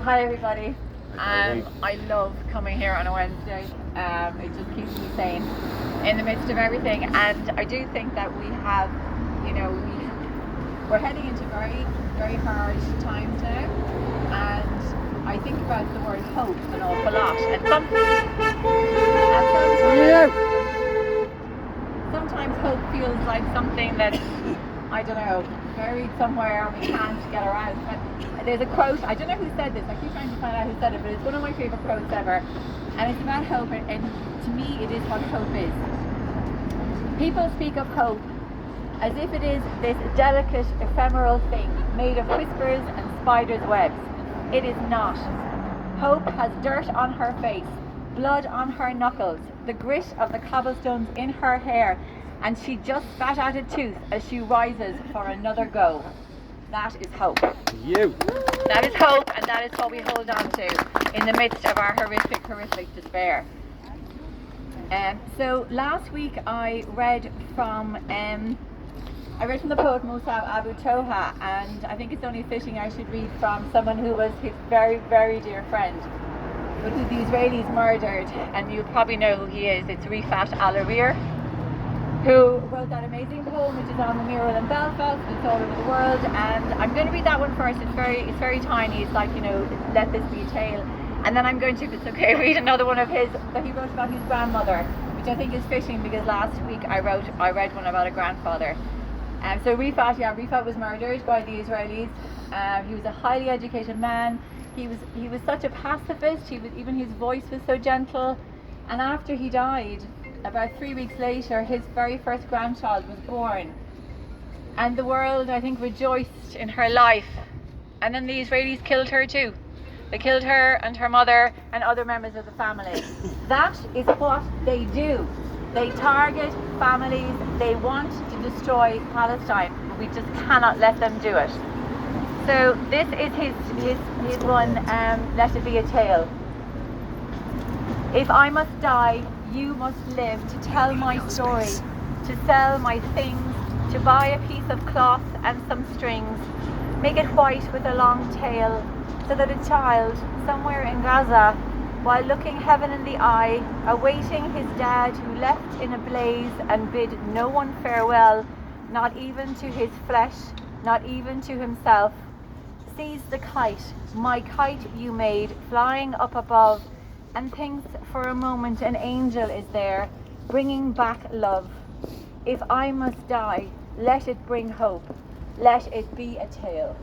Hi everybody. Hi. I love coming here on a Wednesday. It just keeps me sane in the midst of everything. And I do think that we have, we're heading into very, very hard times now. And I think about the word hope an awful lot. And sometimes hope feels like something that's, I don't know, buried somewhere and we can't get around. But there's a quote, I don't know who said this, I keep trying to find out who said it, but it's one of my favourite quotes ever. And it's about hope, and to me it is what hope is. People speak of hope as if it is this delicate, ephemeral thing made of whispers and spiders' webs. It is not. Hope has dirt on her face, blood on her knuckles, the grit of the cobblestones in her hair, and she just spat out a tooth as she rises for another go. That is hope. That is hope, and that is what we hold on to in the midst of our horrific despair. So last week I read from the poet Moussa Abu Toha, and I think it's only fitting I should read from someone who was his very, very dear friend, but who the Israelis murdered, and you'll probably know who he is. It's Rifat Al-Arir, who wrote that amazing poem which is on the mural in Belfast. It's all over the world, and I'm going to read that one first. It's very tiny. It's like, let this be a tale, and then I'm going to, if it's okay, read another one of his that he wrote about his grandmother, which I think is fitting because last week I read one about a grandfather. So Rifat was murdered by the Israelis. He was a highly educated man. He was such a pacifist. Even his voice was so gentle. And after he died, about 3 weeks later, his very first grandchild was born. And the world, I think, rejoiced in her life. And then the Israelis killed her too. They killed her and her mother and other members of the family. That is what they do. They target families. They want to destroy Palestine. We just cannot let them do it. So this is his one, Let It Be a Tale. If I must die, you must live to tell my story, to sell my things, to buy a piece of cloth and some strings, make it white with a long tail, so that a child somewhere in Gaza, while looking heaven in the eye, awaiting his dad who left in a blaze and bid no one farewell, not even to his flesh, not even to himself, sees the kite, my kite you made, flying up above, and thinks for a moment an angel is there, bringing back love. If I must die, let it bring hope. Let it be a tale.